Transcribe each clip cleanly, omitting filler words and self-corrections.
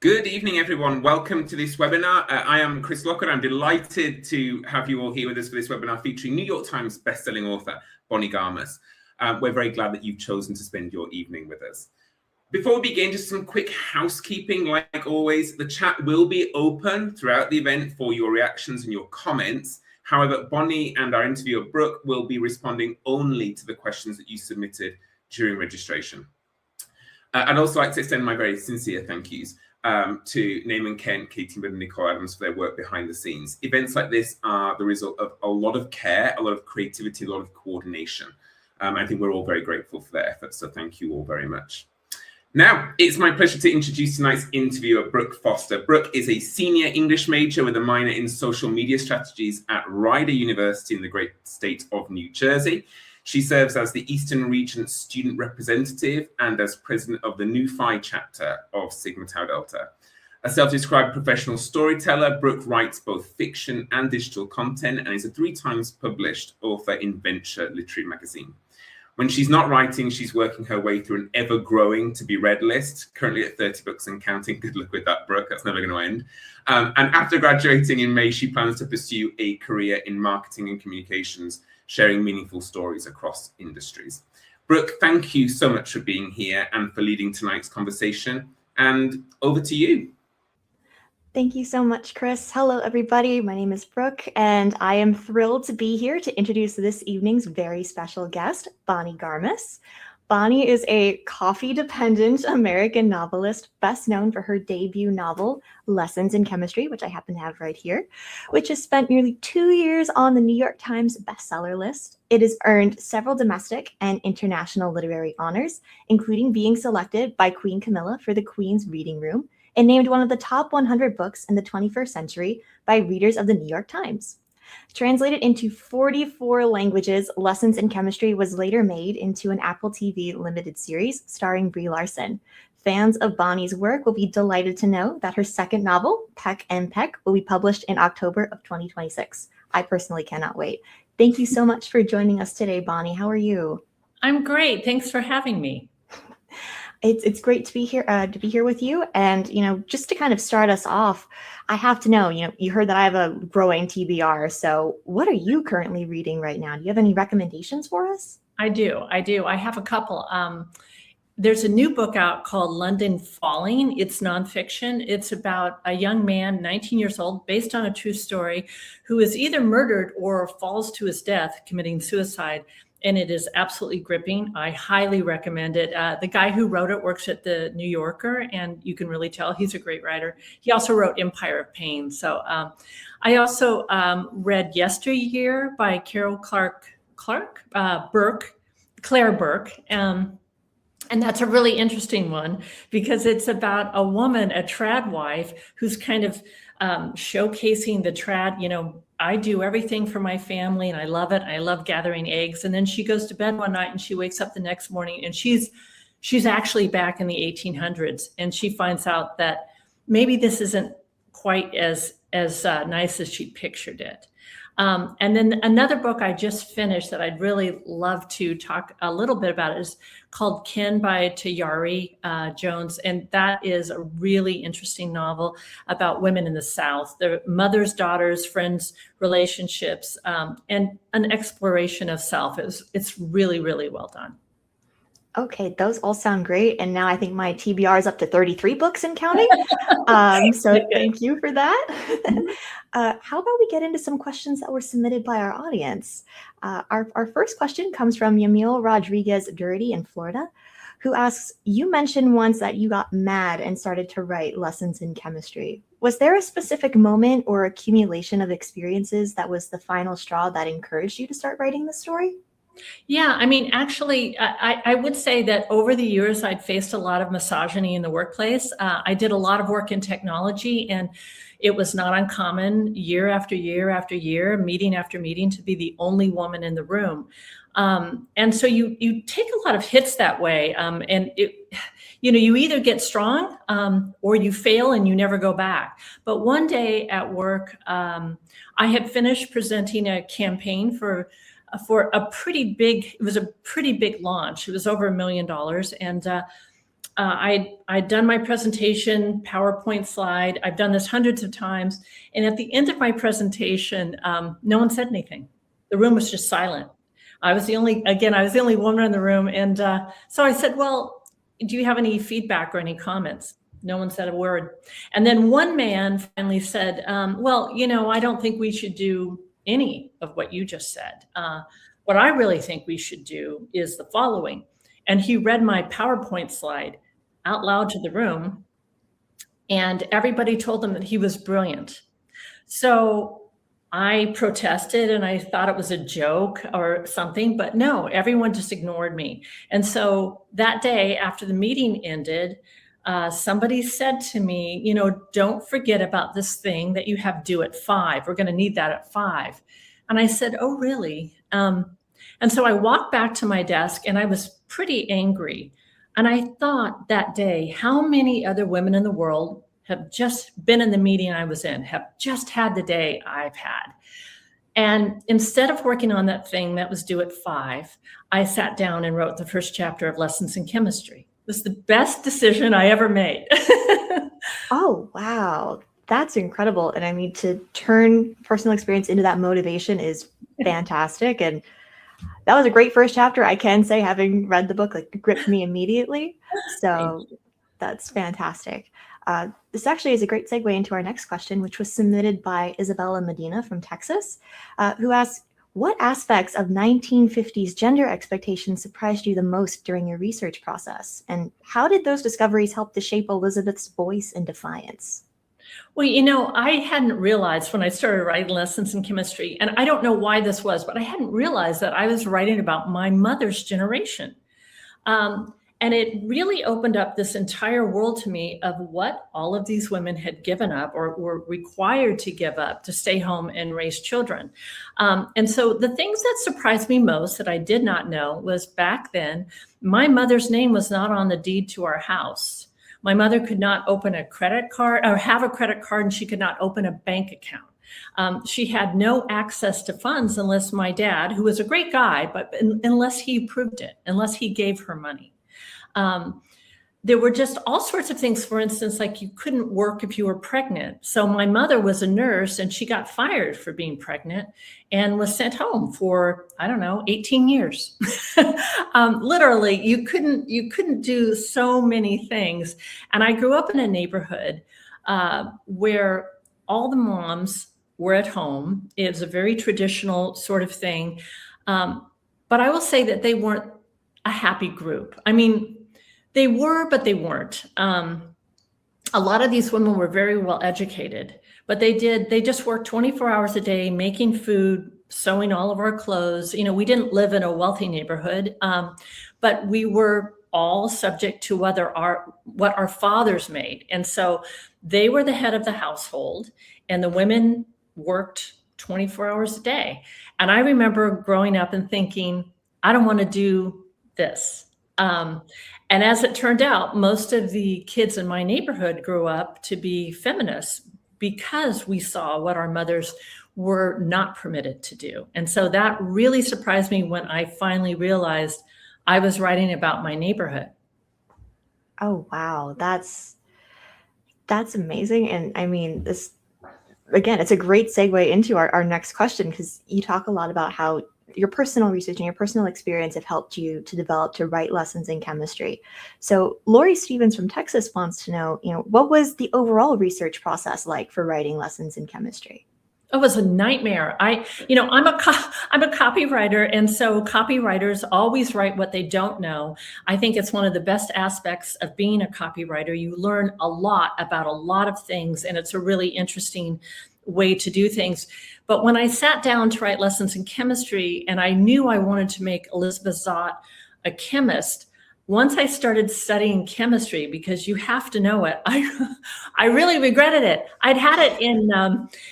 Good evening, everyone. Welcome to this webinar. I am Chris Lockwood. I'm delighted to have you all here with us for this webinar featuring New York Times bestselling author Brie Larson. We're very glad that you've chosen to spend your evening with us. Before we begin, just some quick housekeeping. Like always, the chat will be open throughout the event for your reactions and your comments. However, Bonnie and our interviewer Brooke will be responding only to the questions that you submitted during registration. I'd also like to extend my very sincere thank yous to Naaman Kent, Katie Wood, and Nicole Adams for their work behind the scenes. Events like this are the result of a lot of care, a lot of creativity, a lot of coordination. I think we're all very grateful for their efforts, so thank you all very much. Now, it's my pleasure to introduce tonight's interviewer, Brooke Foster. Brooke is a senior English major with a minor in social media strategies at Rider University in the great state of New Jersey. She serves as the Eastern Region student representative and as president of the New Phi chapter of Sigma Tau Delta. A self-described professional storyteller, Brooke writes both fiction and digital content and is a 3 times published author in Venture Literary Magazine. When she's not writing, she's working her way through an ever-growing to-be-read list, currently at 30 books and counting. Good luck with that, Brooke. That's never going to end. And after graduating in May, she plans to pursue a career in marketing and communications, sharing meaningful stories across industries. Brooke, thank you so much for being here and for leading tonight's conversation. And over to you. Thank you so much, Chris. Hello, everybody. My name is Brooke, and I am thrilled to be here to introduce this evening's very special guest, Brie Garmus. Brie is a coffee-dependent American novelist, best known for her debut novel, Lessons in Chemistry, which I happen to have right here, which has spent nearly 2 years on the New York Times bestseller list. It has earned several domestic and international literary honors, including being selected by Queen Camilla for the Queen's Reading Room and named one of the top 100 books in the 21st century by readers of the New York Times. Translated into 44 languages, Lessons in Chemistry was later made into an Apple TV limited series starring Brie Larson. Fans of Bonnie's work will be delighted to know that her second novel, Peck and Peck, will be published in October of 2026. I personally cannot wait. Thank you so much for joining us today, Brie. How are you? I'm great. Thanks for having me. It's great to be here with you. And, just to kind of start us off, I have to know, you heard that I have a growing TBR. So what are you currently reading right now? Do you have any recommendations for us? I do. I have a couple. There's a new book out called London Falling. It's nonfiction. It's about a young man, 19 years old, based on a true story, who is either murdered or falls to his death committing suicide. And it is absolutely gripping. I highly recommend it. The guy who wrote it works at the New Yorker, and you can really tell he's a great writer. He also wrote Empire of Pain. So I also read Yesteryear by Claire Burke. And that's a really interesting one because it's about a woman, a trad wife, who's kind of showcasing the trad, I do everything for my family and I love it. I love gathering eggs. And then she goes to bed one night and she wakes up the next morning and she's actually back in the 1800s. And she finds out that maybe this isn't quite as nice as she pictured it. And then another book I just finished that I'd really love to talk a little bit about is called Kin by Tayari Jones. And that is a really interesting novel about women in the South, their mothers, daughters, friends, relationships, and an exploration of self. It's really, really well done. Okay, those all sound great. And now I think my TBR is up to 33 books and counting. So thank you for that. How about we get into some questions that were submitted by our audience? Our first question comes from Yamil Rodriguez Durity in Florida, who asks, you mentioned once that you got mad and started to write Lessons in Chemistry. Was there a specific moment or accumulation of experiences that was the final straw that encouraged you to start writing the story? Yeah, I mean, actually, I would say that over the years, I'd faced a lot of misogyny in the workplace. I did a lot of work in technology, and it was not uncommon year after year after year, meeting after meeting, to be the only woman in the room. And so you take a lot of hits that way. And you either get strong or you fail and you never go back. But one day at work, I had finished presenting a campaign for a pretty big, it was a pretty big launch. It was over $1 million. And I'd done my presentation, PowerPoint slide. I've done this hundreds of times. And at the end of my presentation, no one said anything. The room was just silent. I was the only woman in the room. And so I said, well, do you have any feedback or any comments? No one said a word. And then one man finally said, well, I don't think we should do any of what you just said. What I really think we should do is the following. And he read my PowerPoint slide out loud to the room, and everybody told him that he was brilliant. So I protested and I thought it was a joke or something, but no, everyone just ignored me. And so that day after the meeting ended, somebody said to me, don't forget about this thing that you have due at 5. We're going to need that at 5. And I said, oh, really? And so I walked back to my desk and I was pretty angry. And I thought that day, how many other women in the world have just been in the meeting I was in, have just had the day I've had. And instead of working on that thing that was due at 5, I sat down and wrote the first chapter of Lessons in Chemistry. It was the best decision I ever made. Oh, wow. That's incredible. And I mean, to turn personal experience into that motivation is fantastic. And that was a great first chapter. I can say, having read the book, gripped me immediately. So that's fantastic. This actually is a great segue into our next question, which was submitted by Isabella Medina from Texas, who asks, what aspects of 1950s gender expectations surprised you the most during your research process? And how did those discoveries help to shape Elizabeth's voice and defiance? Well, I hadn't realized when I started writing Lessons in Chemistry, and I don't know why this was, but I hadn't realized that I was writing about my mother's generation. And it really opened up this entire world to me of what all of these women had given up or were required to give up to stay home and raise children. And so the things that surprised me most that I did not know was back then, my mother's name was not on the deed to our house. My mother could not open a credit card or have a credit card, and she could not open a bank account. She had no access to funds unless my dad, who was a great guy, but unless he approved it, unless he gave her money. There were just all sorts of things. For instance, like you couldn't work if you were pregnant. So my mother was a nurse and she got fired for being pregnant and was sent home for, 18 years. Literally, you couldn't do so many things. And I grew up in a neighborhood where all the moms were at home. It was a very traditional sort of thing. But I will say that they weren't a happy group. I mean, they were, but they weren't. A lot of these women were very well educated, but they just worked 24 hours a day, making food, sewing all of our clothes. We didn't live in a wealthy neighborhood, but we were all subject to what our fathers made. And so they were the head of the household, and the women worked 24 hours a day. And I remember growing up and thinking, I don't want to do this. And as it turned out, most of the kids in my neighborhood grew up to be feminists because we saw what our mothers were not permitted to do. And so that really surprised me when I finally realized I was writing about my neighborhood. Oh, wow. That's amazing. And I mean, this, again, it's a great segue into our next question, because you talk a lot about how your personal research and your personal experience have helped you to write Lessons in Chemistry. So Lori Stevens from Texas wants to know, what was the overall research process like for writing Lessons in Chemistry? It was a nightmare. I'm a copywriter, and so copywriters always write what they don't know. I think it's one of the best aspects of being a copywriter. You learn a lot about a lot of things, and it's a really interesting way to do things. But when I sat down to write Lessons in Chemistry, and I knew I wanted to make Elizabeth Zott a chemist, once I started studying chemistry, because you have to know it, I really regretted it. I'd had it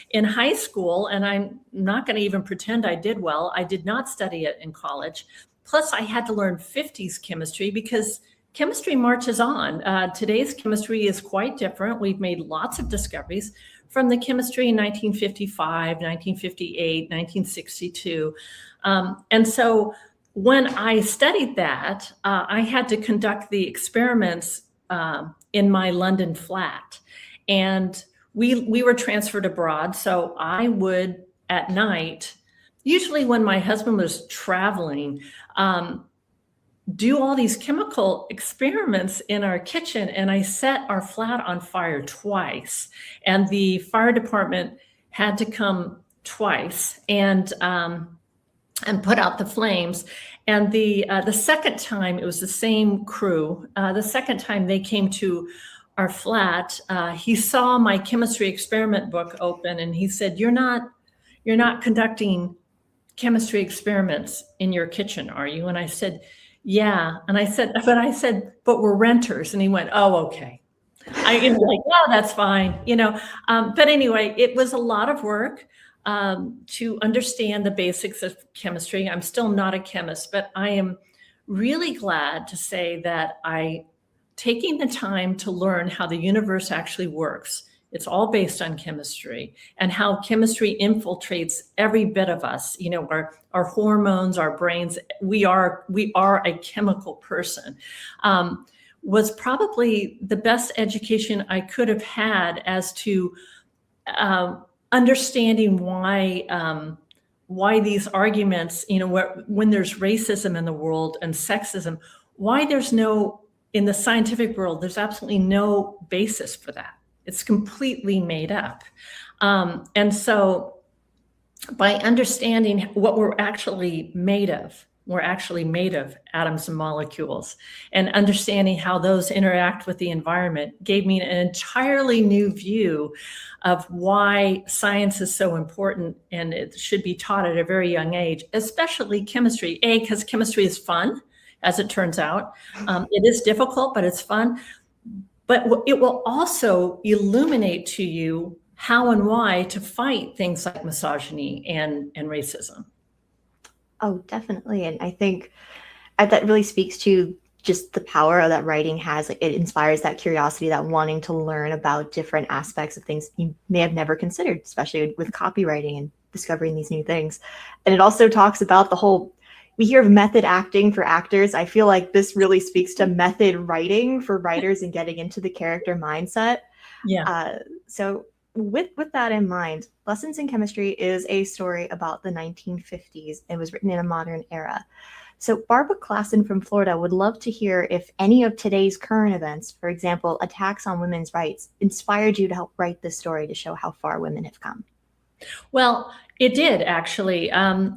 in high school, and I'm not going to even pretend I did well. I did not study it in college. Plus, I had to learn 50s chemistry because chemistry marches on. Today's chemistry is quite different. We've made lots of discoveries from the chemistry in 1955, 1958, 1962. And so when I studied that, I had to conduct the experiments in my London flat. And we were transferred abroad. So I would, at night, usually when my husband was traveling, do all these chemical experiments in our kitchen. And I set our flat on fire twice. And the fire department had to come twice and put out the flames. And the second time, it was the same crew. The second time they came to our flat, he saw my chemistry experiment book open, and he said, "You're not conducting chemistry experiments in your kitchen, are you?" And I said, "Yeah." And I said, "But we're renters." And he went, "Oh, okay." "Oh, that's fine." But anyway, it was a lot of work to understand the basics of chemistry. I'm still not a chemist, but I am really glad to say that taking the time to learn how the universe actually works. It's all based on chemistry, and how chemistry infiltrates every bit of us. Our hormones, our brains. We are a chemical person. Was probably the best education I could have had as to understanding why these arguments, when there's racism in the world and sexism, why in the scientific world, there's absolutely no basis for that. It's completely made up. And so by understanding what we're actually made of atoms and molecules, and understanding how those interact with the environment gave me an entirely new view of why science is so important, and it should be taught at a very young age, especially chemistry. Because chemistry is fun, as it turns out. It is difficult, but it's fun. But it will also illuminate to you how and why to fight things like misogyny and racism. Oh, definitely. And I think that really speaks to just the power that writing has. Like, it inspires that curiosity, that wanting to learn about different aspects of things you may have never considered, especially with copywriting and discovering these new things. And it also talks about we hear of method acting for actors. I feel like this really speaks to method writing for writers and getting into the character mindset. Yeah. So with that in mind, Lessons in Chemistry is a story about the 1950s. It was written in a modern era. So Barbara Klassen from Florida would love to hear if any of today's current events, for example, attacks on women's rights, inspired you to help write this story to show how far women have come. Well, it did, actually.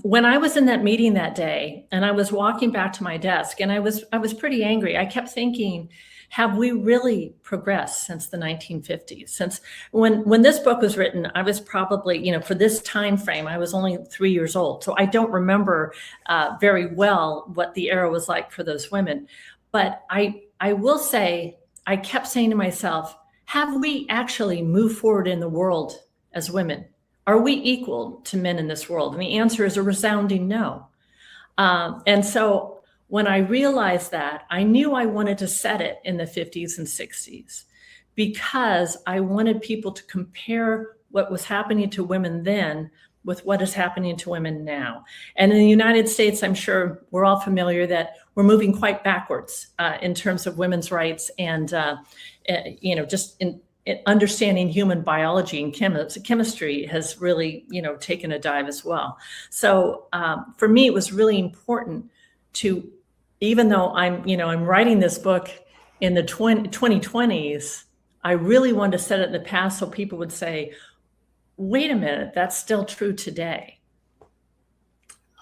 When I was in that meeting that day, and I was walking back to my desk, and I was pretty angry. I kept thinking, have we really progressed since the 1950s? Since when this book was written, I was probably, for this time frame, I was only 3 years old. So I don't remember very well what the era was like for those women. But I will say, I kept saying to myself, have we actually moved forward in the world as women? Are we equal to men in this world? And the answer is a resounding no. And so when I realized that, I knew I wanted to set it in the 50s and 60s, because I wanted people to compare what was happening to women then with what is happening to women now. And in the United States, I'm sure we're all familiar that we're moving quite backwards in terms of women's rights, and just in understanding human biology and chemistry has really, taken a dive as well. So for me, it was really important to, even though I'm writing this book in the 2020s, I really wanted to set it in the past so people would say, wait a minute, that's still true today.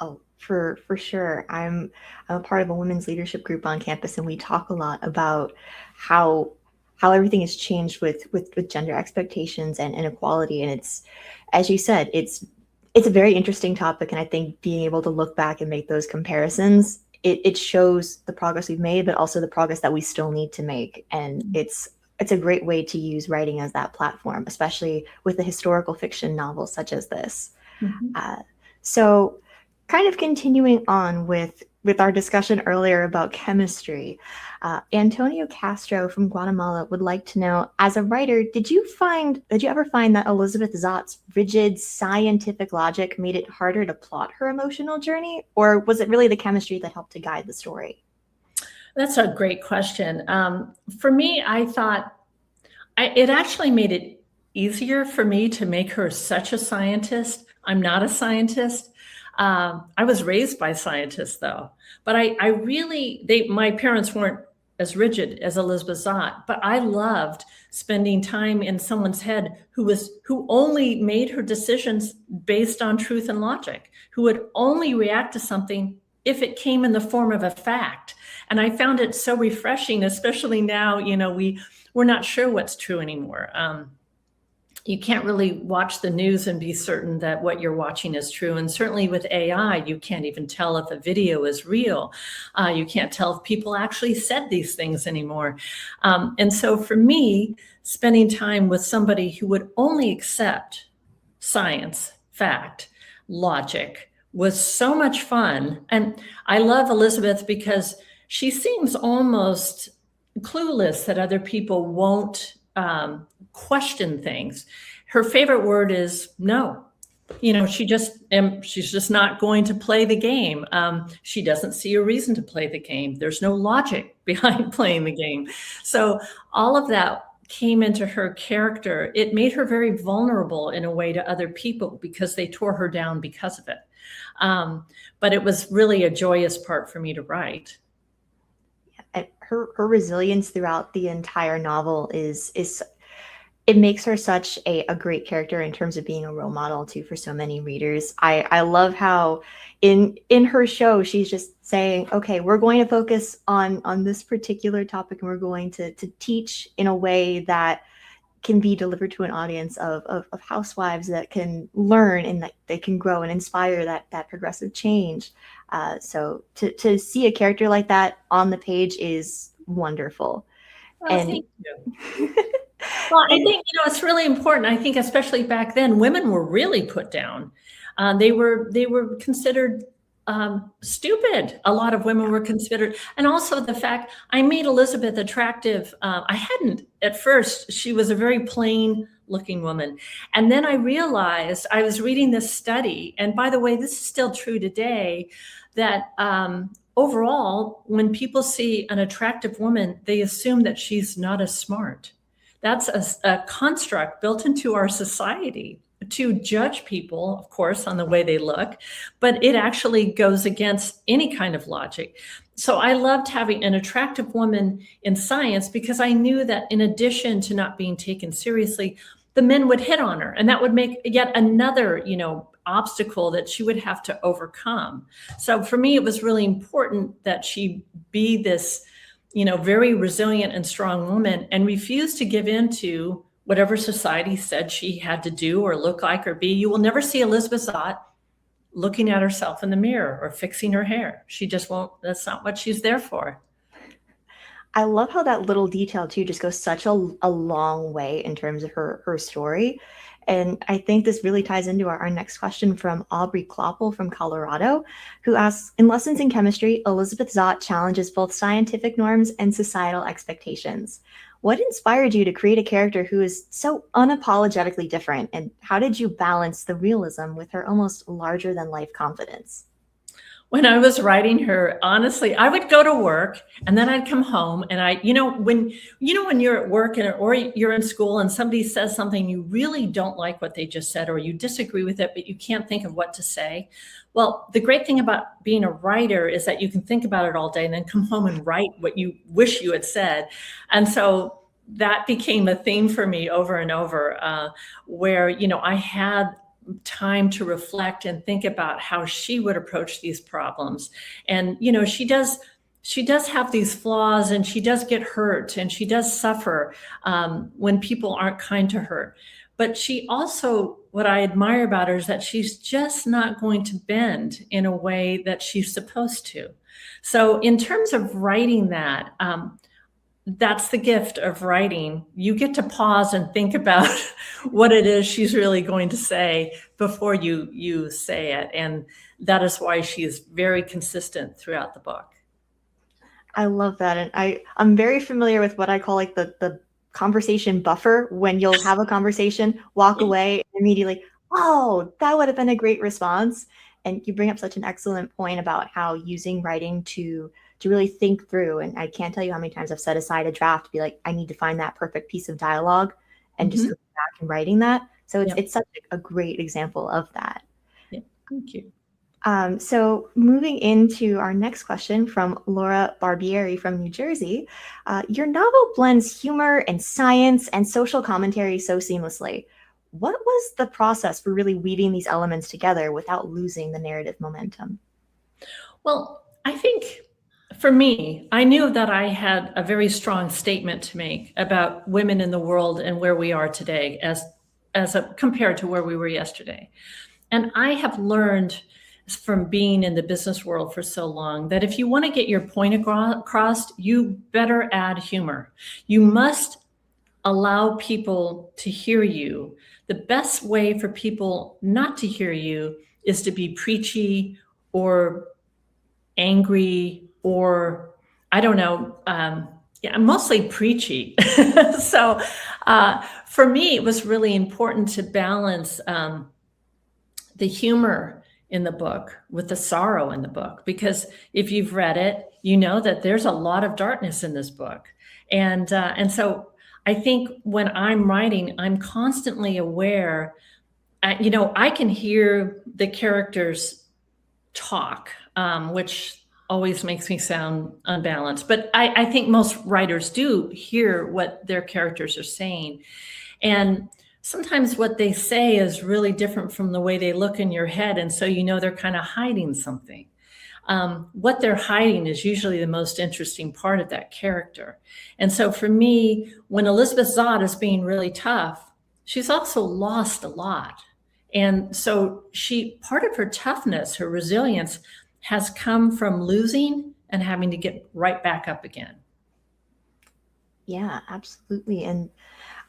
Oh, for sure. I'm a part of a women's leadership group on campus, and we talk a lot about how everything has changed with gender expectations and inequality. And it's, as you said, it's a very interesting topic. And I think being able to look back and make those comparisons, it shows the progress we've made, but also the progress that we still need to make. And it's a great way to use writing as that platform, especially with the historical fiction novels such as this. Mm-hmm. So kind of continuing on with our discussion earlier about chemistry, Antonio Castro from Guatemala would like to know, as a writer, did you ever find that Elizabeth Zott's rigid scientific logic made it harder to plot her emotional journey, or was it really the chemistry that helped to guide the story? That's a great question. For me, I thought it actually made it easier for me to make her such a scientist. I'm not a scientist. I was raised by scientists, though. But I really, my parents weren't as rigid as Elizabeth Zott, but I loved spending time in someone's head who only made her decisions based on truth and logic, who would only react to something if it came in the form of a fact. And I found it so refreshing, especially now, we're not sure what's true anymore. You can't really watch the news and be certain that what you're watching is true. And certainly with AI, you can't even tell if a video is real. You can't tell if people actually said these things anymore. And so for me, spending time with somebody who would only accept science, fact, logic was so much fun. And I love Elizabeth because she seems almost clueless that other people won't question things. Her favorite word is no. She's just not going to play the game. She doesn't see a reason to play the game. There's no logic behind playing the game. So all of that came into her character. It made her very vulnerable in a way to other people because they tore her down because of it. But it was really a joyous part for me to write. Her resilience throughout the entire novel it makes her such a great character in terms of being a role model too for so many readers. I love how in her show she's just saying, okay, we're going to focus on this particular topic and we're going to teach in a way that can be delivered to an audience of housewives that can learn and that they can grow and inspire that progressive change. So to see a character like that on the page is wonderful. Well, thank you. Well, I think, it's really important. I think especially back then, women were really put down. They were considered stupid. A lot of women were considered. And also the fact I made Elizabeth attractive. I hadn't at first. She was a very plain looking woman. And then I realized I was reading this study. And by the way, this is still true today, that overall, when people see an attractive woman, they assume that she's not as smart. That's a construct built into our society to judge people, of course, on the way they look, but it actually goes against any kind of logic. So I loved having an attractive woman in science because I knew that in addition to not being taken seriously, the men would hit on her, and that would make yet another, obstacle that she would have to overcome. So for me, it was really important that she be this very resilient and strong woman and refuse to give in to whatever society said she had to do or look like or be. You will never see Elizabeth Zott looking at herself in the mirror or fixing her hair. She just won't. That's not what she's there for. I love how that little detail too just goes such a long way in terms of her story. And I think this really ties into our next question from Aubrey Kloppel from Colorado, who asks, in Lessons in Chemistry, Elizabeth Zott challenges both scientific norms and societal expectations. What inspired you to create a character who is so unapologetically different? And how did you balance the realism with her almost larger than life confidence? When I was writing her, honestly, I would go to work and then I'd come home and when you're at work or you're in school and somebody says something, you really don't like what they just said, or you disagree with it, but you can't think of what to say. Well, the great thing about being a writer is that you can think about it all day and then come home and write what you wish you had said. And so that became a theme for me over and over, where, I had time to reflect and think about how she would approach these problems. And, she does have these flaws, and she does get hurt, and she does suffer when people aren't kind to her. But she also, what I admire about her is that she's just not going to bend in a way that she's supposed to. So in terms of writing that, that's the gift of writing. You get to pause and think about what it is she's really going to say before you say it. And that is why she is very consistent throughout the book. I love that. And I'm very familiar with what I call like the conversation buffer, when you'll have a conversation, walk away, and immediately, oh, that would have been a great response. And you bring up such an excellent point about how using writing to to really think through. And I can't tell you how many times I've set aside a draft to be like, I need to find that perfect piece of dialogue and just go back and writing that. So it's such a great example of that. Yeah, thank you. So moving into our next question from Laura Barbieri from New Jersey, your novel blends humor and science and social commentary so seamlessly. What was the process for really weaving these elements together without losing the narrative momentum? Well, I think for me, I knew that I had a very strong statement to make about women in the world and where we are today compared to where we were yesterday. And I have learned from being in the business world for so long that if you want to get your point across, you better add humor. You must allow people to hear you. The best way for people not to hear you is to be preachy or angry or, I don't know, mostly preachy. So for me, it was really important to balance the humor in the book with the sorrow in the book, because if you've read it, you know that there's a lot of darkness in this book. And so I think when I'm writing, I'm constantly aware, I can hear the characters talk, which always makes me sound unbalanced, but I think most writers do hear what their characters are saying. And sometimes what they say is really different from the way they look in your head. And so, they're kind of hiding something. What they're hiding is usually the most interesting part of that character. And so for me, when Elizabeth Zott is being really tough, she's also lost a lot. And so part of her toughness, her resilience has come from losing and having to get right back up again. Yeah, absolutely. And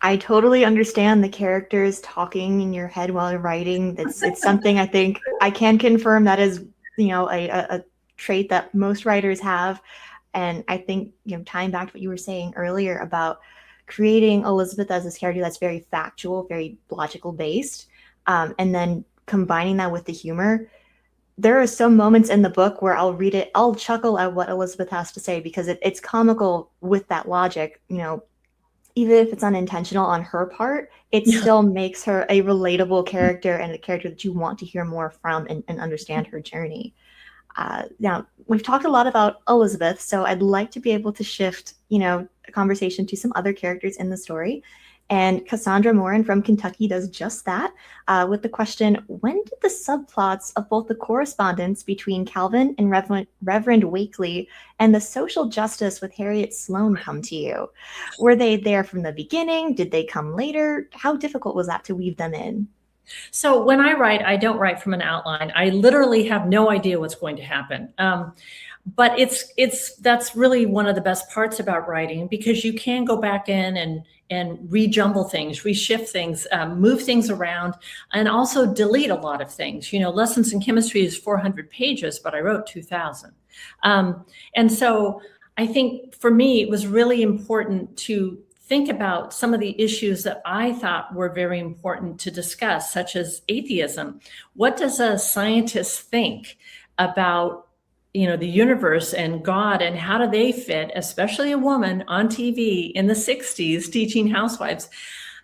I totally understand the characters talking in your head while you're writing. It's something I think I can confirm that is, a trait that most writers have. And I think, tying back to what you were saying earlier about creating Elizabeth as this character that's very factual, very logical based, and then combining that with the humor. There are some moments in the book where I'll read it, I'll chuckle at what Elizabeth has to say because it's comical with that logic, even if it's unintentional on her part, it still makes her a relatable character and a character that you want to hear more from and understand her journey. Now, we've talked a lot about Elizabeth, so I'd like to be able to shift, a conversation to some other characters in the story. And Cassandra Morin from Kentucky does just that with the question, when did the subplots of both the correspondence between Calvin and Reverend Wakely and the social justice with Harriet Sloane come to you? Were they there from the beginning? Did they come later? How difficult was that to weave them in? So when I write, I don't write from an outline. I literally have no idea what's going to happen. But that's really one of the best parts about writing, because you can go back in and rejumble things, reshift things, move things around, and also delete a lot of things. Lessons in Chemistry is 400 pages, but I wrote 2,000. And so I think for me, it was really important to think about some of the issues that I thought were very important to discuss, such as atheism. What does a scientist think about the universe and God, and how do they fit, especially a woman on TV in the 60s teaching housewives?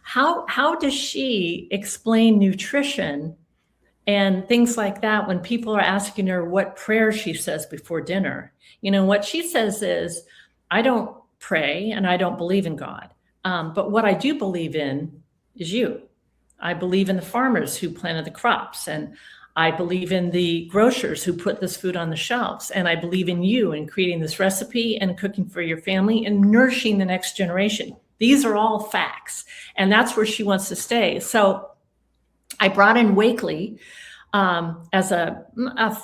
How does she explain nutrition and things like that when people are asking her what prayer she says before dinner? What she says is, I don't pray and I don't believe in God. But what I do believe in is you. I believe in the farmers who planted the crops, and I believe in the grocers who put this food on the shelves. And I believe in you in creating this recipe and cooking for your family and nourishing the next generation. These are all facts. And that's where she wants to stay. So I brought in Wakely as a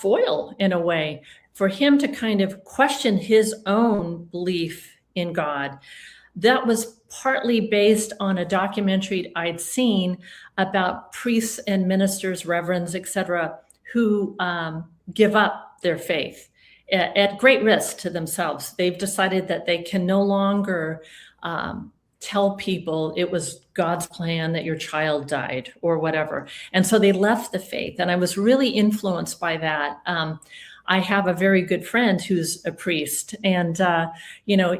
foil, in a way, for him to kind of question his own belief in God. That was partly based on a documentary I'd seen about priests and ministers, reverends, etc., who give up their faith at great risk to themselves. They've decided that they can no longer tell people it was God's plan that your child died or whatever. And so they left the faith. And I was really influenced by that. I have a very good friend who's a priest, and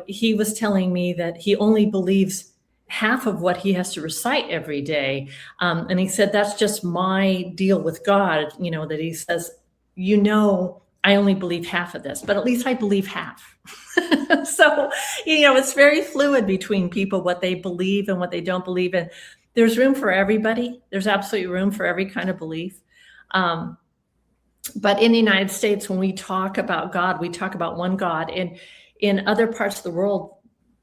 he was telling me that he only believes half of what he has to recite every day. And he said, that's just my deal with God, that he says, I only believe half of this, but at least I believe half. So, it's very fluid between people, what they believe and what they don't believe in. There's room for everybody. There's absolutely room for every kind of belief. But in the United States, when we talk about God, we talk about one God. And in other parts of the world,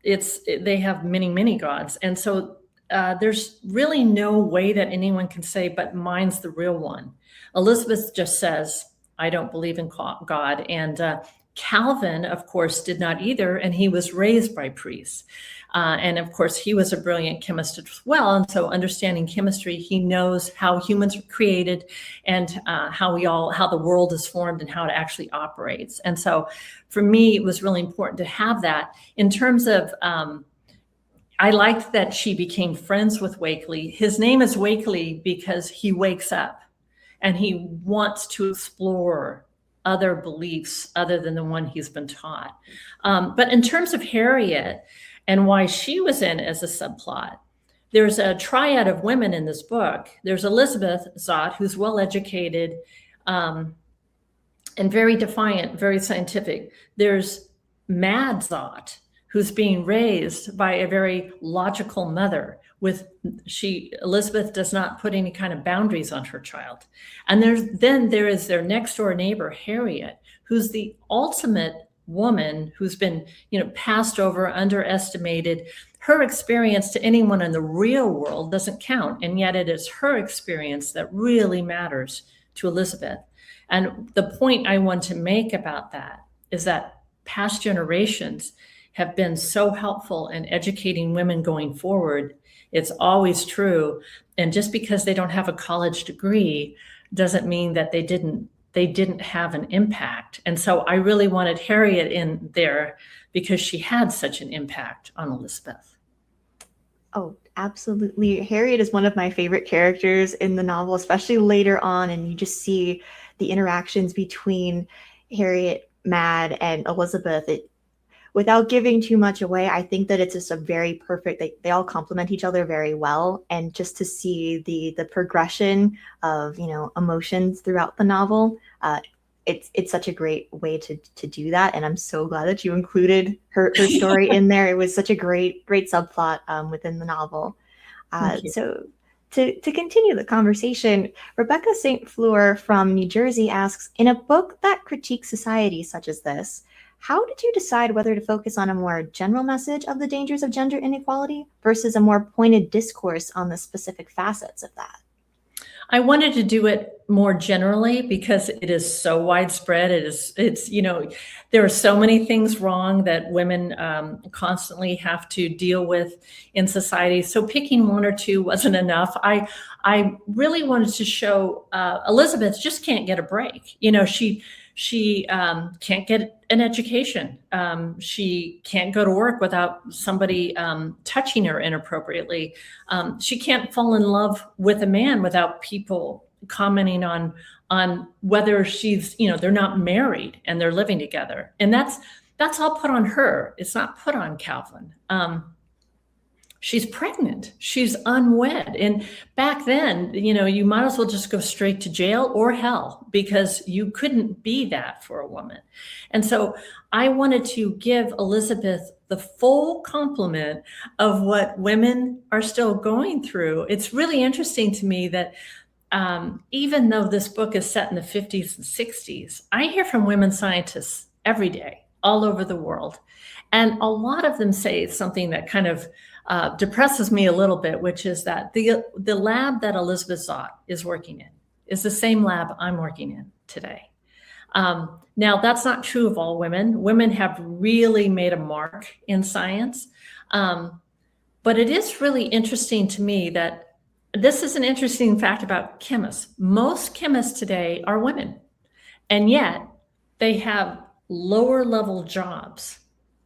they have many, many gods. And so there's really no way that anyone can say, but mine's the real one. Elizabeth just says, I don't believe in God. And Calvin, of course, did not either. And he was raised by priests. And of course, he was a brilliant chemist as well. And so understanding chemistry, he knows how humans are created and how the world is formed and how it actually operates. And so for me, it was really important to have that. In terms of, I liked that she became friends with Wakely. His name is Wakely because he wakes up and he wants to explore other beliefs other than the one he's been taught. But in terms of Harriet and why she was in as a subplot, there's a triad of women in this book. There's Elizabeth Zott, who's well-educated and very defiant, very scientific. There's Mad Zott, who's being raised by a very logical mother. Elizabeth does not put any kind of boundaries on her child. And there is their next door neighbor, Harriet, who's the ultimate woman who's been, passed over, underestimated. Her experience to anyone in the real world doesn't count. And yet it is her experience that really matters to Elizabeth. And the point I want to make about that is that past generations have been so helpful in educating women going forward. It's always true. And just because they don't have a college degree doesn't mean that they didn't have an impact. And so I really wanted Harriet in there because she had such an impact on Elizabeth. Oh, absolutely. Harriet is one of my favorite characters in the novel, especially later on. And you just see the interactions between Harriet, Mad, and Elizabeth. Without giving too much away, I think that it's just a very perfect, they all complement each other very well. And just to see the progression of, emotions throughout the novel, it's such a great way to do that. And I'm so glad that you included her story in there. It was such a great subplot within the novel. So to continue the conversation, Rebecca St. Fleur from New Jersey asks, in a book that critiques society such as this, how did you decide whether to focus on a more general message of the dangers of gender inequality versus a more pointed discourse on the specific facets of that? I wanted to do it more generally because it is so widespread. There are so many things wrong that women constantly have to deal with in society. So picking one or two wasn't enough. I really wanted to show Elizabeth just can't get a break. She can't get an education. She can't go to work without somebody touching her inappropriately. She can't fall in love with a man without people commenting on whether she's, they're not married and they're living together. And that's all put on her. It's not put on Calvin. She's pregnant. She's unwed. And back then, you might as well just go straight to jail or hell because you couldn't be that for a woman. And so I wanted to give Elizabeth the full complement of what women are still going through. It's really interesting to me that even though this book is set in the 50s and 60s, I hear from women scientists every day, all over the world. And a lot of them say something that kind of depresses me a little bit, which is that the lab that Elizabeth Zott is working in is the same lab I'm working in today. Now, that's not true of all women. Women have really made a mark in science. But it is really interesting to me that this is an interesting fact about chemists. Most chemists today are women, and yet they have lower level jobs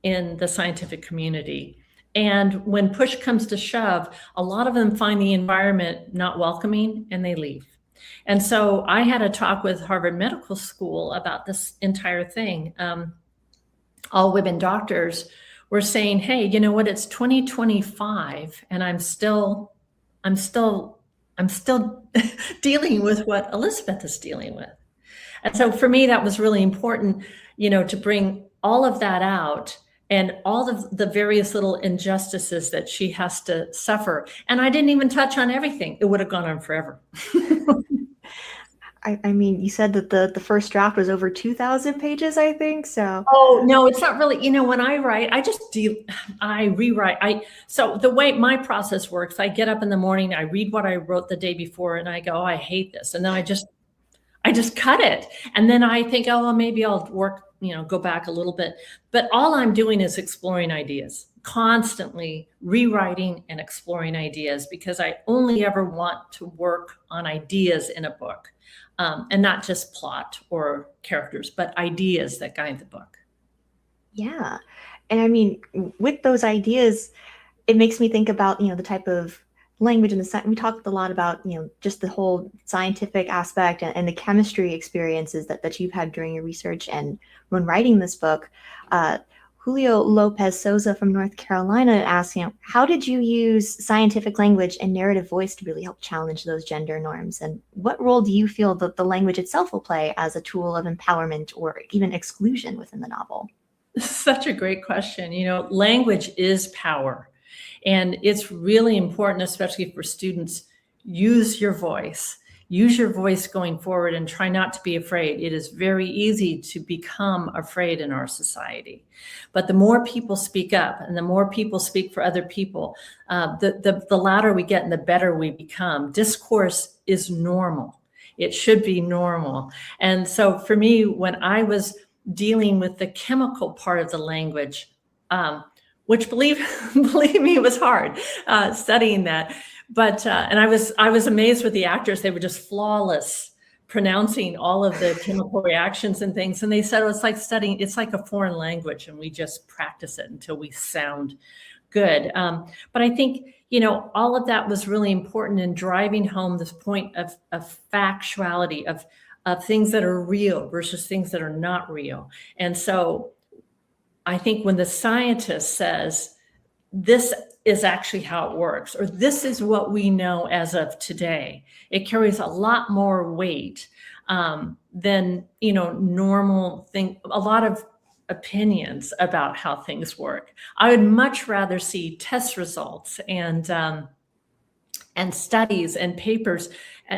in the scientific community. And when push comes to shove, a lot of them find the environment not welcoming and they leave. And so I had a talk with Harvard Medical School about this entire thing. All women doctors were saying, hey, you know what, it's 2025 and I'm still dealing with what Elizabeth is dealing with. And so for me, that was really important, to bring all of that out and all of the various little injustices that she has to suffer. And I didn't even touch on everything. It would have gone on forever. I mean, you said that the first draft was over 2,000 pages, I think. So. Oh, no, it's not really, when I write, I rewrite. So the way my process works, I get up in the morning, I read what I wrote the day before and I go, oh, I hate this. And then I just cut it. And then I think, oh, well, maybe I'll work, go back a little bit. But all I'm doing is exploring ideas, constantly rewriting and exploring ideas, because I only ever want to work on ideas in a book. And not just plot or characters, but ideas that guide the book. Yeah. And I mean, with those ideas, it makes me think about, the type of language and we talked a lot about, just the whole scientific aspect and the chemistry experiences that you've had during your research and when writing this book. Julio Lopez Souza from North Carolina asks, how did you use scientific language and narrative voice to really help challenge those gender norms? And what role do you feel that the language itself will play as a tool of empowerment or even exclusion within the novel? Such a great question. Language is power. And it's really important, especially for students, use your voice. Use your voice going forward and try not to be afraid. It is very easy to become afraid in our society. But the more people speak up and the more people speak for other people, the louder we get and the better we become. Discourse is normal. It should be normal. And so for me, when I was dealing with the chemical part of the language, which believe me, it was hard studying that. But and I was amazed with the actors. They were just flawless pronouncing all of the chemical reactions and things. And they said, oh, it's like studying, it's like a foreign language and we just practice it until we sound good. But I think, all of that was really important in driving home this point of factuality, of things that are real versus things that are not real. And so I think when the scientist says, this is actually how it works, or this is what we know as of today, it carries a lot more weight than, normal thing, a lot of opinions about how things work. I would much rather see test results and studies and papers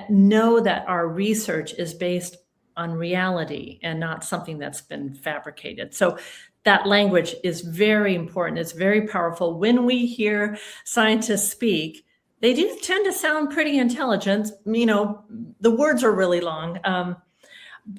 know that our research is based on reality and not something that's been fabricated. So that language is very important. It's very powerful. When we hear scientists speak, they do tend to sound pretty intelligent. The words are really long.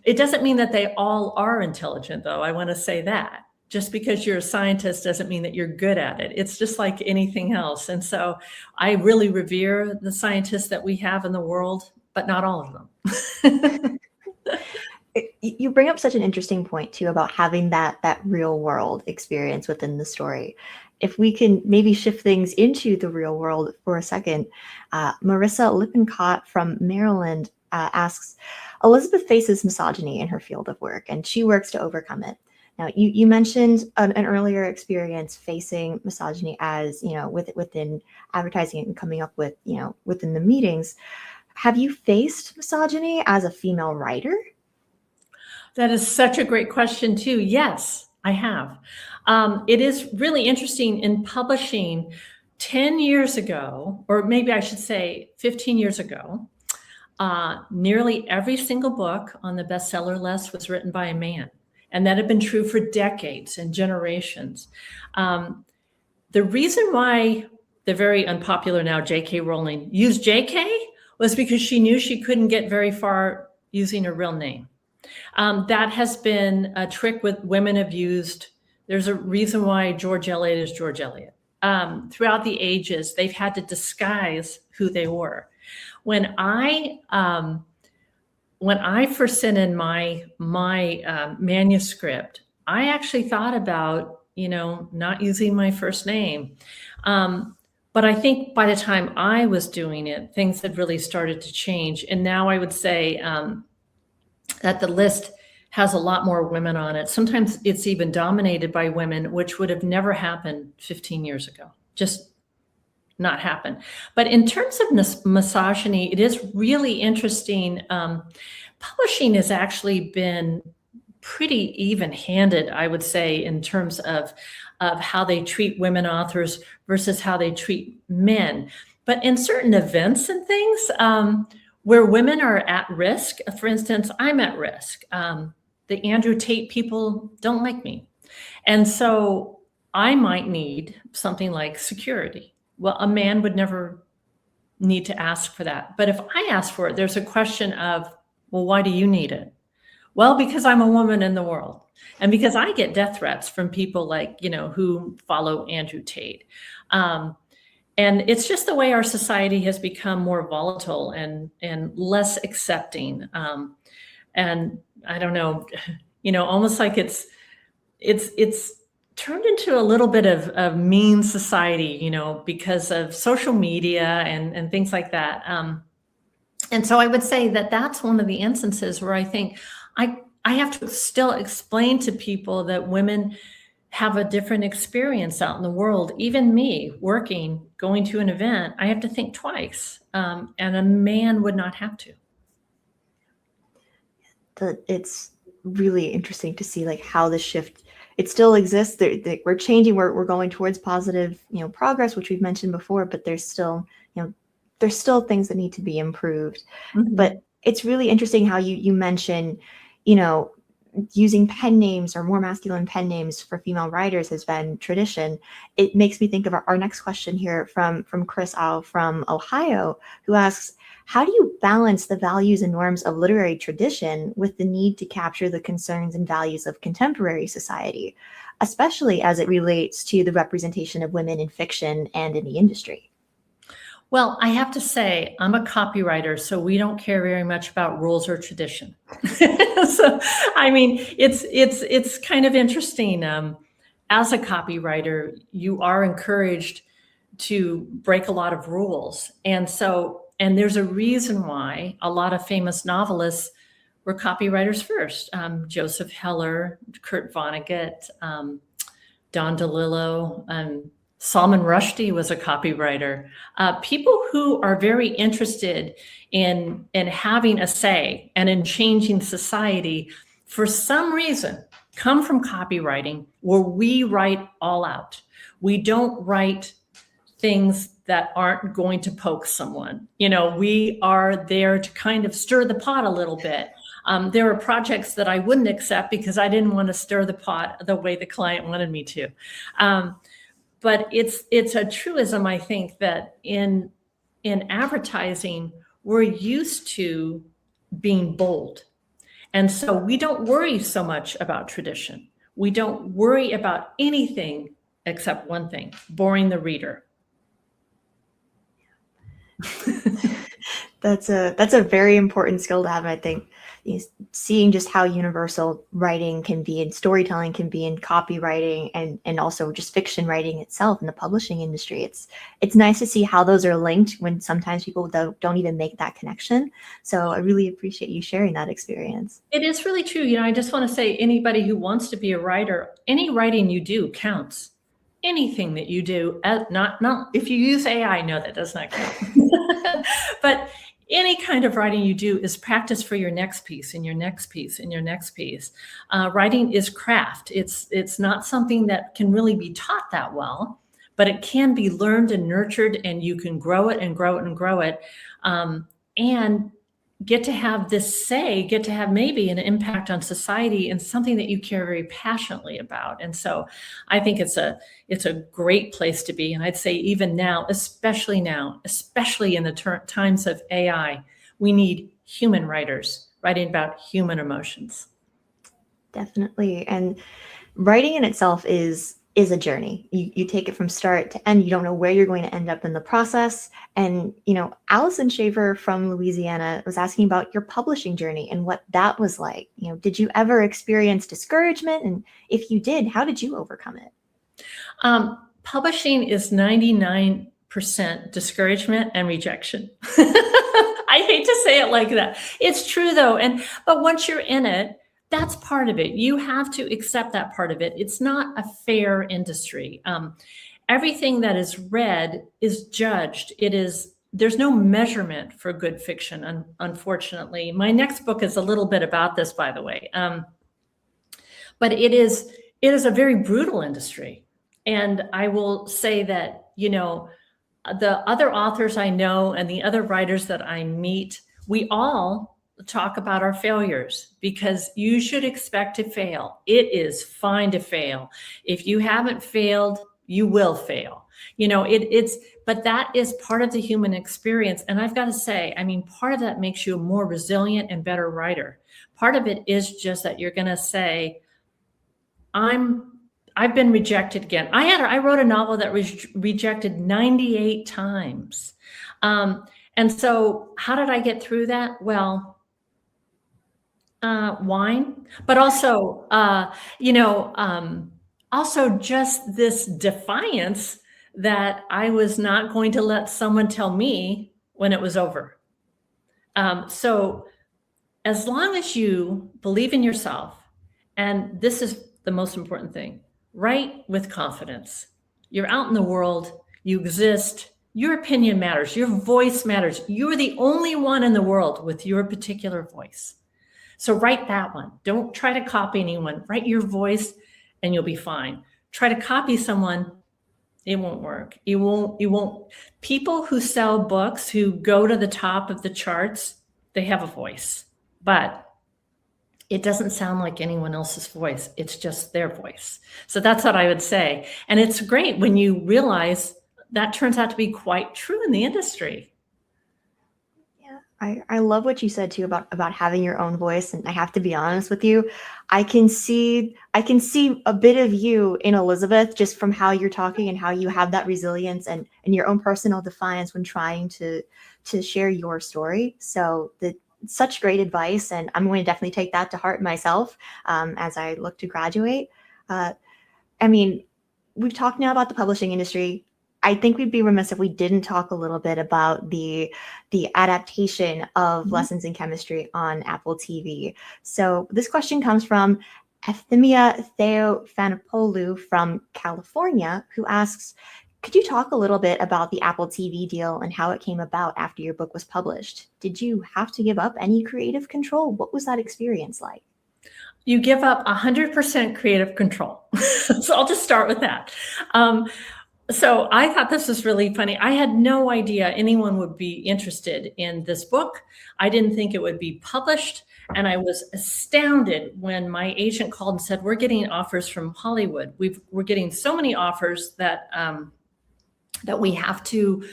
It doesn't mean that they all are intelligent, though. I want to say that. Just because you're a scientist doesn't mean that you're good at it. It's just like anything else. And so I really revere the scientists that we have in the world, but not all of them. You bring up such an interesting point, too, about having that real world experience within the story. If we can maybe shift things into the real world for a second, Marissa Lippincott from Maryland asks, Elizabeth faces misogyny in her field of work, and she works to overcome it. Now, you mentioned an earlier experience facing misogyny as, within advertising and coming up with, within the meetings. Have you faced misogyny as a female writer? That is such a great question, too. Yes, I have. It is really interesting in publishing 10 years ago, or maybe I should say 15 years ago, nearly every single book on the bestseller list was written by a man. And that had been true for decades and generations. The reason why the very unpopular now J.K. Rowling used J.K. was because she knew she couldn't get very far using her real name. That has been a trick with women have used. There's a reason why George Eliot is George Eliot. Throughout the ages, they've had to disguise who they were. When I first sent in my manuscript, I actually thought about, not using my first name. But But I think by the time I was doing it, things had really started to change. And now I would say that the list has a lot more women on it. Sometimes it's even dominated by women, which would have never happened 15 years ago. Just not happen. But in terms of misogyny, it is really interesting. Publishing has actually been pretty even-handed, I would say, in terms of how they treat women authors versus how they treat men. But in certain events and things where women are at risk, for instance, I'm at risk. The Andrew Tate people don't like me. And so I might need something like security. Well, a man would never need to ask for that. But if I ask for it, there's a question of, well, why do you need it? Well, because I'm a woman in the world. And because I get death threats from people like, who follow Andrew Tate. And it's just the way our society has become more volatile and less accepting. And I don't know, almost like it's turned into a little bit of mean society, because of social media and things like that. And so I would say that that's one of the instances where I think I have to still explain to people that women have a different experience out in the world. Even me working, going to an event, I have to think twice, and a man would not have to. It's really interesting to see like how the shift, it still exists. We're changing, we're going towards positive, progress, which we've mentioned before, but there's still things that need to be improved. Mm-hmm. But it's really interesting how you mention, using pen names or more masculine pen names for female writers has been tradition. It makes me think of our next question here from Chris Au from Ohio, who asks, how do you balance the values and norms of literary tradition with the need to capture the concerns and values of contemporary society, especially as it relates to the representation of women in fiction and in the industry? Well, I have to say, I'm a copywriter, so we don't care very much about rules or tradition. So, I mean, it's kind of interesting. As a copywriter, you are encouraged to break a lot of rules. And there's a reason why a lot of famous novelists were copywriters first. Joseph Heller, Kurt Vonnegut, Don DeLillo, Salman Rushdie was a copywriter. People who are very interested in having a say and in changing society, for some reason, come from copywriting, where we write all out. We don't write things that aren't going to poke someone. We are there to kind of stir the pot a little bit. There are projects that I wouldn't accept because I didn't want to stir the pot the way the client wanted me to. But it's a truism, I think, that in advertising, we're used to being bold. And so we don't worry so much about tradition. We don't worry about anything except one thing, boring the reader. That's a very important skill to have, I think. Seeing just how universal writing can be and storytelling can be in copywriting and also just fiction writing itself in the publishing industry. It's nice to see how those are linked when sometimes people don't even make that connection. So I really appreciate you sharing that experience. It is really true. I just want to say, anybody who wants to be a writer, any writing you do counts. Anything that you do, not if you use AI, no, that does not count. But any kind of writing you do is practice for your next piece and your next piece and your next piece. Writing is craft. It's not something that can really be taught that well, but it can be learned and nurtured, and you can grow it and grow it and grow it, and get to have this say, get to have maybe an impact on society and something that you care very passionately about. And so I think it's a great place to be. And I'd say even now, especially in the times of AI, we need human writers writing about human emotions. Definitely. And writing in itself is a journey. You take it from start to end. You don't know where you're going to end up in the process. And, Allison Shaver from Louisiana was asking about your publishing journey and what that was like. Did you ever experience discouragement? And if you did, how did you overcome it? Publishing is 99% discouragement and rejection. I hate to say it like that. It's true though. But once you're in it, that's part of it. You have to accept that part of it. It's not a fair industry. Everything that is read is judged. There's no measurement for good fiction, unfortunately. My next book is a little bit about this, by the way. But it is a very brutal industry. And I will say that, the other authors I know and the other writers that I meet, we all talk about our failures, because you should expect to fail. It is fine to fail. If you haven't failed, you will fail. But that is part of the human experience. And I've got to say, part of that makes you a more resilient and better writer. Part of it is just that you're going to say, I've been rejected again. I wrote a novel that was rejected 98 times. And so how did I get through that? Well, wine, but also, also just this defiance that I was not going to let someone tell me when it was over. So as long as you believe in yourself, and this is the most important thing, write with confidence. You're out in the world, you exist, your opinion matters, your voice matters. You're the only one in the world with your particular voice. So write that one. Don't try to copy anyone. Write your voice and you'll be fine. Try to copy someone, it won't work. You won't. People who sell books, who go to the top of the charts, they have a voice, but it doesn't sound like anyone else's voice. It's just their voice. So that's what I would say. And it's great when you realize that turns out to be quite true in the industry. I love what you said too about having your own voice. And I have to be honest with you, I can see a bit of you in Elizabeth, just from how you're talking and how you have that resilience and your own personal defiance when trying to share your story. So such great advice. And I'm going to definitely take that to heart myself as I look to graduate. We've talked now about the publishing industry. I think we'd be remiss if we didn't talk a little bit about the adaptation of Lessons in Chemistry on Apple TV. So this question comes from Euphemia Theophanopoulou from California, who asks, could you talk a little bit about the Apple TV deal and how it came about after your book was published? Did you have to give up any creative control? What was that experience like? You give up 100% creative control. So I'll just start with that. So I thought this was really funny. I had no idea anyone would be interested in this book. I didn't think it would be published. And I was astounded when my agent called and said, we're getting offers from Hollywood. We're getting so many offers that we have to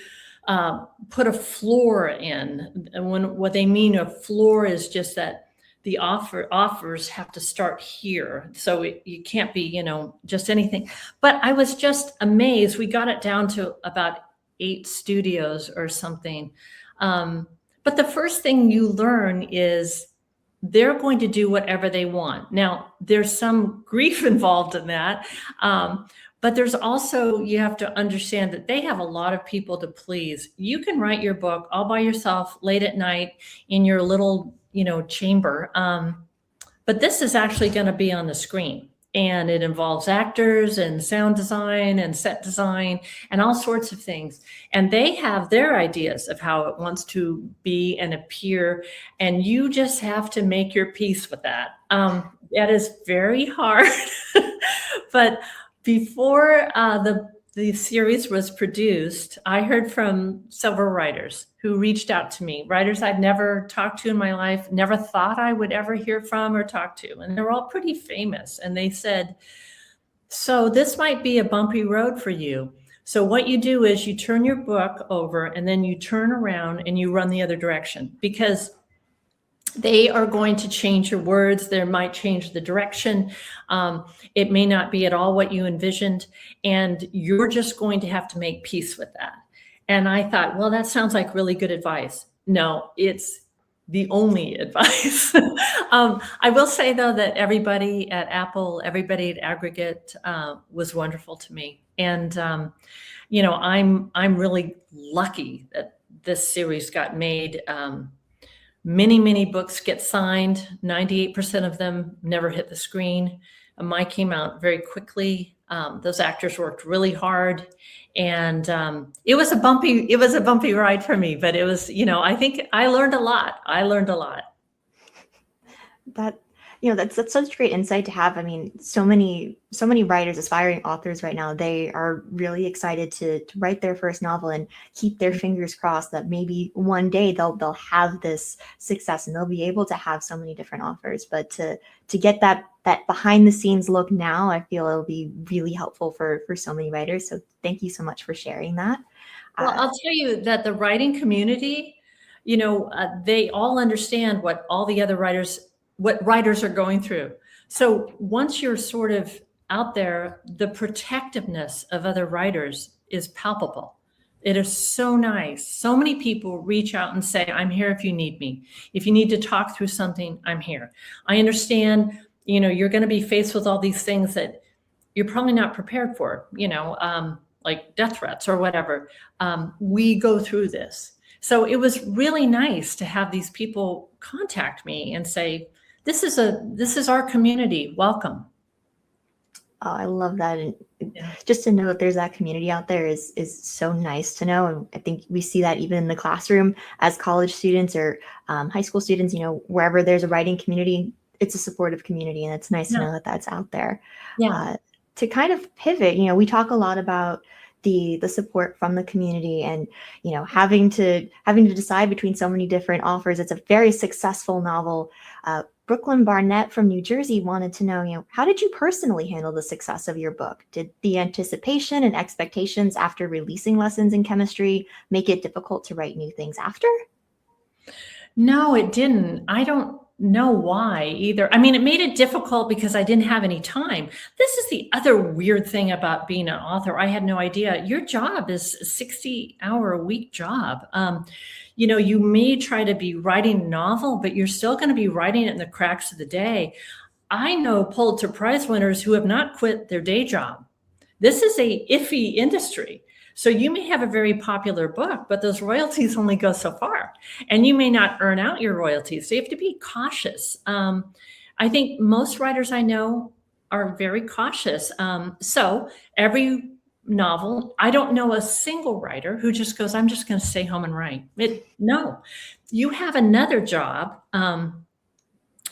put a floor in. And what they mean a floor is just that the offers have to start here. So you can't be, just anything. But I was just amazed. We got it down to about 8 studios or something. But the first thing you learn is they're going to do whatever they want. Now, there's some grief involved in that. But there's also, you have to understand that they have a lot of people to please. You can write your book all by yourself late at night in your little chamber. But this is actually going to be on the screen, and it involves actors and sound design and set design and all sorts of things. And they have their ideas of how it wants to be and appear. And you just have to make your peace with that. That is very hard. But before the series was produced, I heard from several writers who reached out to me, writers I'd never talked to in my life, never thought I would ever hear from or talk to. And they're all pretty famous. And they said, so this might be a bumpy road for you. So what you do is you turn your book over and then you turn around and you run the other direction, because they are going to change your words. They might change the direction. It may not be at all what you envisioned. And you're just going to have to make peace with that. And I thought, well, that sounds like really good advice. No, it's the only advice. I will say though that everybody at Apple, everybody at Aggregate was wonderful to me, and I'm really lucky that this series got made. Many books get signed. 98% of them never hit the screen. Mine came out very quickly. Those actors worked really hard, and it was a bumpy ride for me. But it was, I think I learned a lot. That's such great insight to have. I mean, so many writers, aspiring authors right now, they are really excited to write their first novel and keep their fingers crossed that maybe one day they'll have this success and they'll be able to have so many different offers. But to get that behind the scenes look now, I feel it'll be really helpful for so many writers. So thank you so much for sharing that. Well, I'll tell you that the writing community, they all understand what writers are going through. So once you're sort of out there, the protectiveness of other writers is palpable. It is so nice. So many people reach out and say, I'm here if you need me. If you need to talk through something, I'm here. I understand, you're going to be faced with all these things that you're probably not prepared for, like death threats or whatever. We go through this. So it was really nice to have these people contact me and say, this is our community. Welcome. Oh, I love that. And just to know that there's that community out there is so nice to know. And I think we see that even in the classroom as college students or high school students, wherever there's a writing community, it's a supportive community. And it's nice to know that that's out there. Yeah. To kind of pivot, we talk a lot about the support from the community and, having to decide between so many different offers. It's a very successful novel. Brooklyn Barnett from New Jersey wanted to know, how did you personally handle the success of your book? Did the anticipation and expectations after releasing Lessons in Chemistry make it difficult to write new things after? No, it didn't. I don't know why either. I mean, it made it difficult because I didn't have any time. This is the other weird thing about being an author. I had no idea. Your job is a 60-hour-a-week job. You may try to be writing a novel, but you're still going to be writing it in the cracks of the day. I know Pulitzer Prize winners who have not quit their day job. This is a iffy industry. So you may have a very popular book, but those royalties only go so far, and you may not earn out your royalties. So you have to be cautious. I think most writers I know are very cautious. So every novel, I don't know a single writer who just goes, I'm just going to stay home and write. No, you have another job,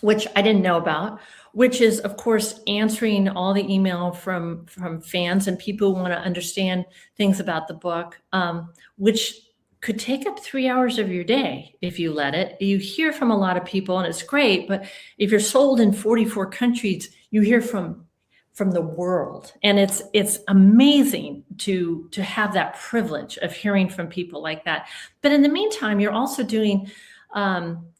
which I didn't know about, which is, of course, answering all the email from fans and people who want to understand things about the book, which could take up 3 hours of your day if you let it. You hear from a lot of people, and it's great, but if you're sold in 44 countries, you hear from the world. And it's amazing to have that privilege of hearing from people like that. But in the meantime, you're also doing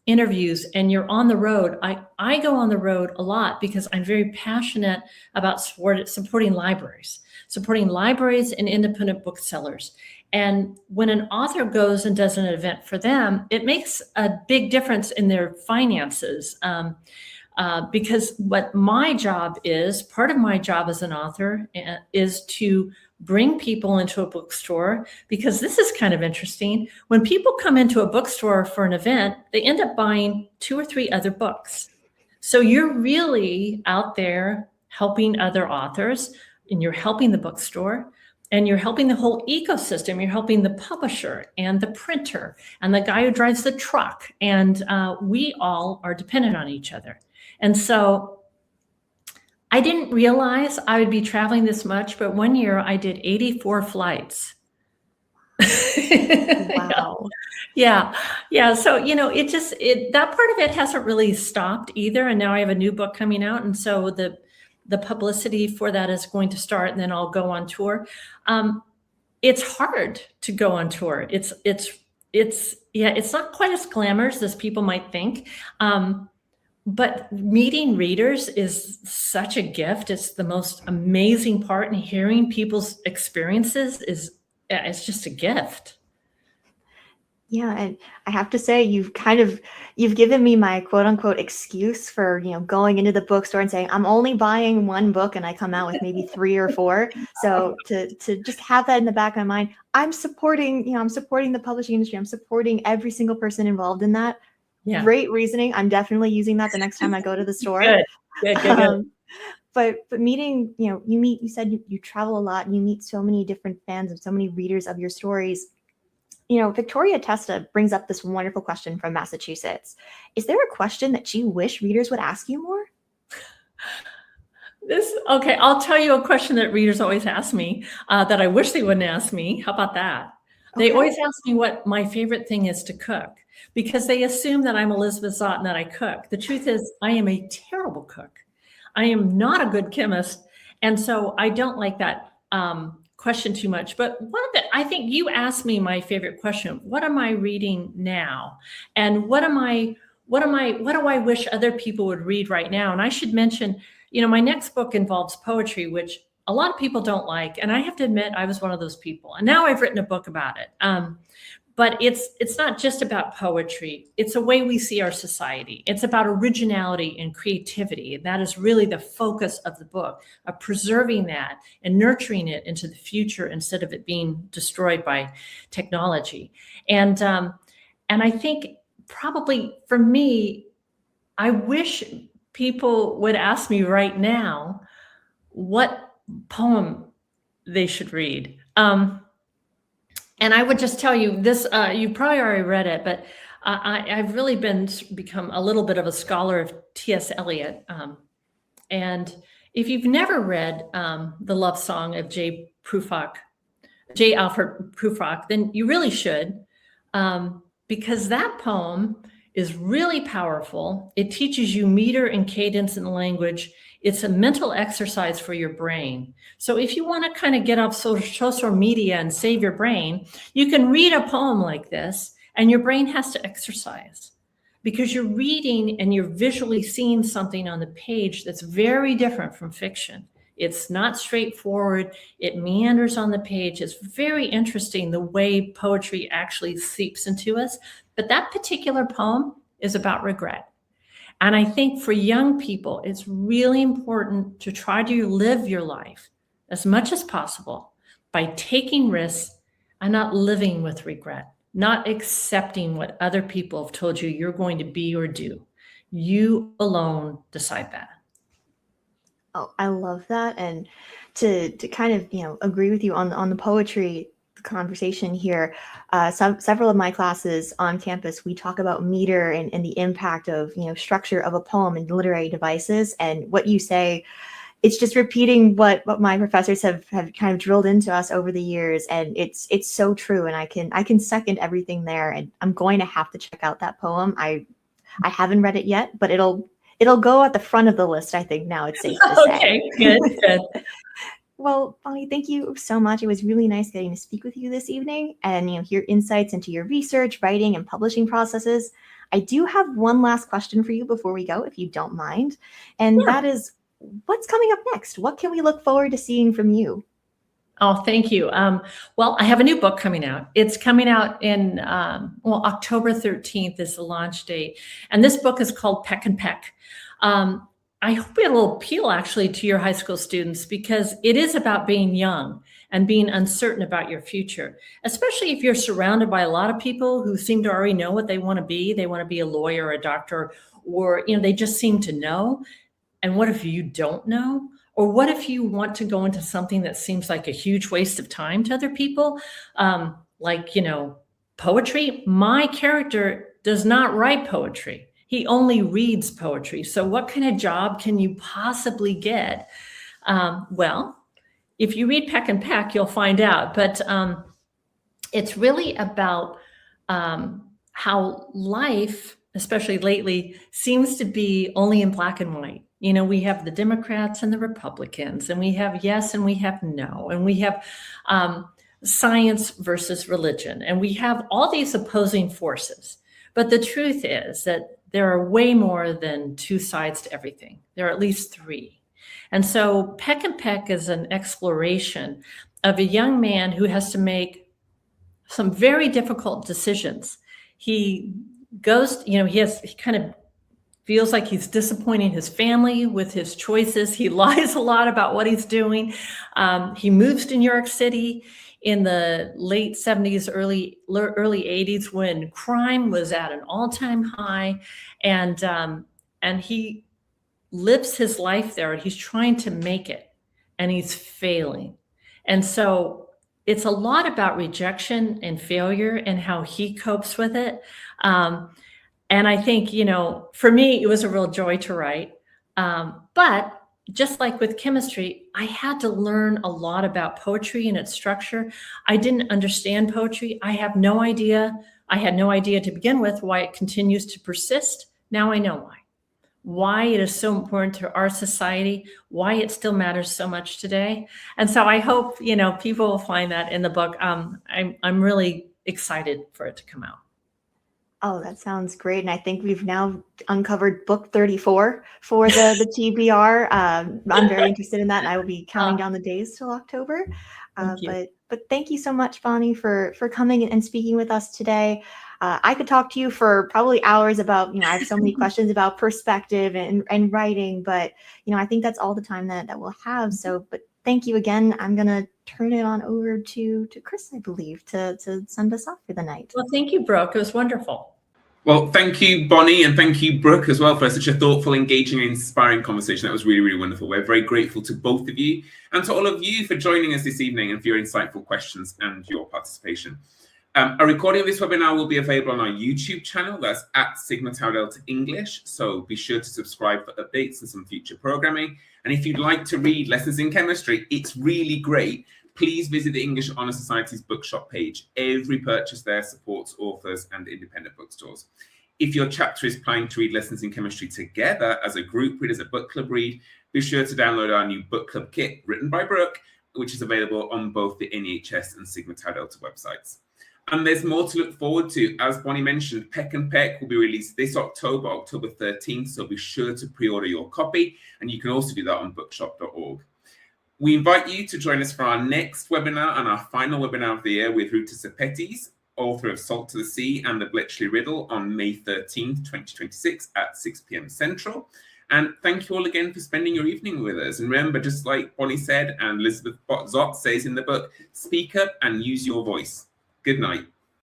interviews, and you're on the road. I go on the road a lot because I'm very passionate about supporting libraries and independent booksellers. And when an author goes and does an event for them, it makes a big difference in their finances. Because what my job is, part of my job as an author is to bring people into a bookstore, because this is kind of interesting. When people come into a bookstore for an event, they end up buying 2 or 3 other books. So you're really out there helping other authors, and you're helping the bookstore, and you're helping the whole ecosystem. You're helping the publisher and the printer and the guy who drives the truck. And we all are dependent on each other. And so I didn't realize I would be traveling this much, but one year I did 84 flights. Wow. Yeah. So, that part of it hasn't really stopped either. And now I have a new book coming out. And so the publicity for that is going to start, and then I'll go on tour. It's hard to go on tour. It's not quite as glamorous as people might think. But meeting readers is such a gift. It's the most amazing part, and hearing people's experiences it's just a gift. Yeah, and I have to say, you've given me my quote unquote excuse for, going into the bookstore and saying, I'm only buying one book and I come out with maybe 3 or 4. So to just have that in the back of my mind, I'm supporting, I'm supporting the publishing industry. I'm supporting every single person involved in that. Yeah. Great reasoning. I'm definitely using that the next time I go to the store. Good. But meeting, you said you travel a lot and you meet so many different fans and so many readers of your stories. Victoria Testa brings up this wonderful question from Massachusetts. Is there a question that you wish readers would ask you more? Okay, I'll tell you a question that readers always ask me that I wish they wouldn't ask me. How about that? Okay. They always ask me what my favorite thing is to cook, because they assume that I'm Elizabeth Zott and that I cook. The truth is, I am a terrible cook. I am not a good chemist. And so I don't like that question too much. But I think you asked me my favorite question. What am I reading now? And what do I wish other people would read right now? And I should mention, my next book involves poetry, which a lot of people don't like. And I have to admit, I was one of those people. And now I've written a book about it. But it's not just about poetry. It's a way we see our society. It's about originality and creativity. And that is really the focus of the book, of preserving that and nurturing it into the future instead of it being destroyed by technology. And I think probably for me, I wish people would ask me right now what poem they should read. And I would just tell you this, you probably already read it, but I've really become a little bit of a scholar of T.S. Eliot. And if you've never read The Love Song of J. Alfred Prufrock, then you really should, because that poem is really powerful. It teaches you meter and cadence in language. It's a mental exercise for your brain. So if you want to kind of get off social media and save your brain, you can read a poem like this, and your brain has to exercise, because you're reading and you're visually seeing something on the page that's very different from fiction. It's not straightforward. It meanders on the page. It's very interesting the way poetry actually seeps into us. But that particular poem is about regret. And I think for young people, it's really important to try to live your life as much as possible by taking risks and not living with regret, not accepting what other people have told you you're going to be or do. You alone decide that. Oh, I love that. And to kind of, agree with you on the poetry conversation here, several of my classes on campus, we talk about meter and the impact of, structure of a poem and literary devices. And what you say, it's just repeating what my professors have kind of drilled into us over the years. And it's so true. And I can second everything there. And I'm going to have to check out that poem. I haven't read it yet, but it'll go at the front of the list, I think. Now it's safe to say. Okay, good. Well, Bonnie, thank you so much. It was really nice getting to speak with you this evening and hear insights into your research, writing, and publishing processes. I do have one last question for you before we go, if you don't mind. And that is, what's coming up next? What can we look forward to seeing from you? Oh, thank you. Well, I have a new book coming out. It's coming out in, October 13th is the launch date. And this book is called Peck and Peck. I hope it will appeal actually to your high school students, because it is about being young and being uncertain about your future, especially if you're surrounded by a lot of people who seem to already know what they want to be. They want to be a lawyer, a doctor, or, they just seem to know. And what if you don't know? Or what if you want to go into something that seems like a huge waste of time to other people? Like, poetry. My character does not write poetry. He only reads poetry. So what kind of job can you possibly get? Well, if you read Peck and Peck, you'll find out. But it's really about how life, especially lately, seems to be only in black and white. We have the Democrats and the Republicans, and we have yes and we have no, and we have science versus religion, and we have all these opposing forces. But the truth is that there are way more than two sides to everything. There are at least three. And so Peck and Peck is an exploration of a young man who has to make some very difficult decisions. He goes, he kind of feels like he's disappointing his family with his choices. He lies a lot about what he's doing. He moves to New York City in the late 70s, early 80s, when crime was at an all-time high, and he lives his life there, and he's trying to make it, and he's failing. And so it's a lot about rejection and failure and how he copes with it. And I think, for me, it was a real joy to write. But just like with chemistry, I had to learn a lot about poetry and its structure. I didn't understand poetry. I have no idea. I had no idea to begin with why it continues to persist. Now I know why it is so important to our society, why it still matters so much today. And so I hope, people will find that in the book. I'm really excited for it to come out. Oh, that sounds great. And I think we've now uncovered book 34 for the TBR. I'm very interested in that, and I will be counting down the days till October. But thank you so much, Bonnie, for coming and speaking with us today. I could talk to you for probably hours about, I have so many questions about perspective and writing, but, I think that's all the time that we'll have. So, but thank you again. I'm going to turn it on over to Chris, I believe, to send us off for the night. Well, thank you, Brooke. It was wonderful. Well, thank you, Bonnie, and thank you, Brooke, as well, for such a thoughtful, engaging, and inspiring conversation. That was really, really wonderful. We're very grateful to both of you and to all of you for joining us this evening and for your insightful questions and your participation. A recording of this webinar will be available on our YouTube channel. That's at Sigma Tau Delta English. So be sure to subscribe for updates and some future programming. And if you'd like to read Lessons in Chemistry, it's really great. Please visit the English Honor Society's bookshop page. Every purchase there supports authors and independent bookstores. If your chapter is planning to read Lessons in Chemistry together as a group read, as a book club read, be sure to download our new book club kit written by Brooke, which is available on both the NEHS and Sigma Tau Delta websites. And there's more to look forward to. As Bonnie mentioned, Peck and Peck will be released this October 13th, so be sure to pre-order your copy, and you can also do that on bookshop.org. We invite you to join us for our next webinar and our final webinar of the year with Ruta Sepetys, author of Salt to the Sea and the Bletchley Riddle, on May 13th, 2026 at 6 p.m. Central. And thank you all again for spending your evening with us. And remember, just like Bonnie said and Elizabeth Zott says in the book, speak up and use your voice. Good night.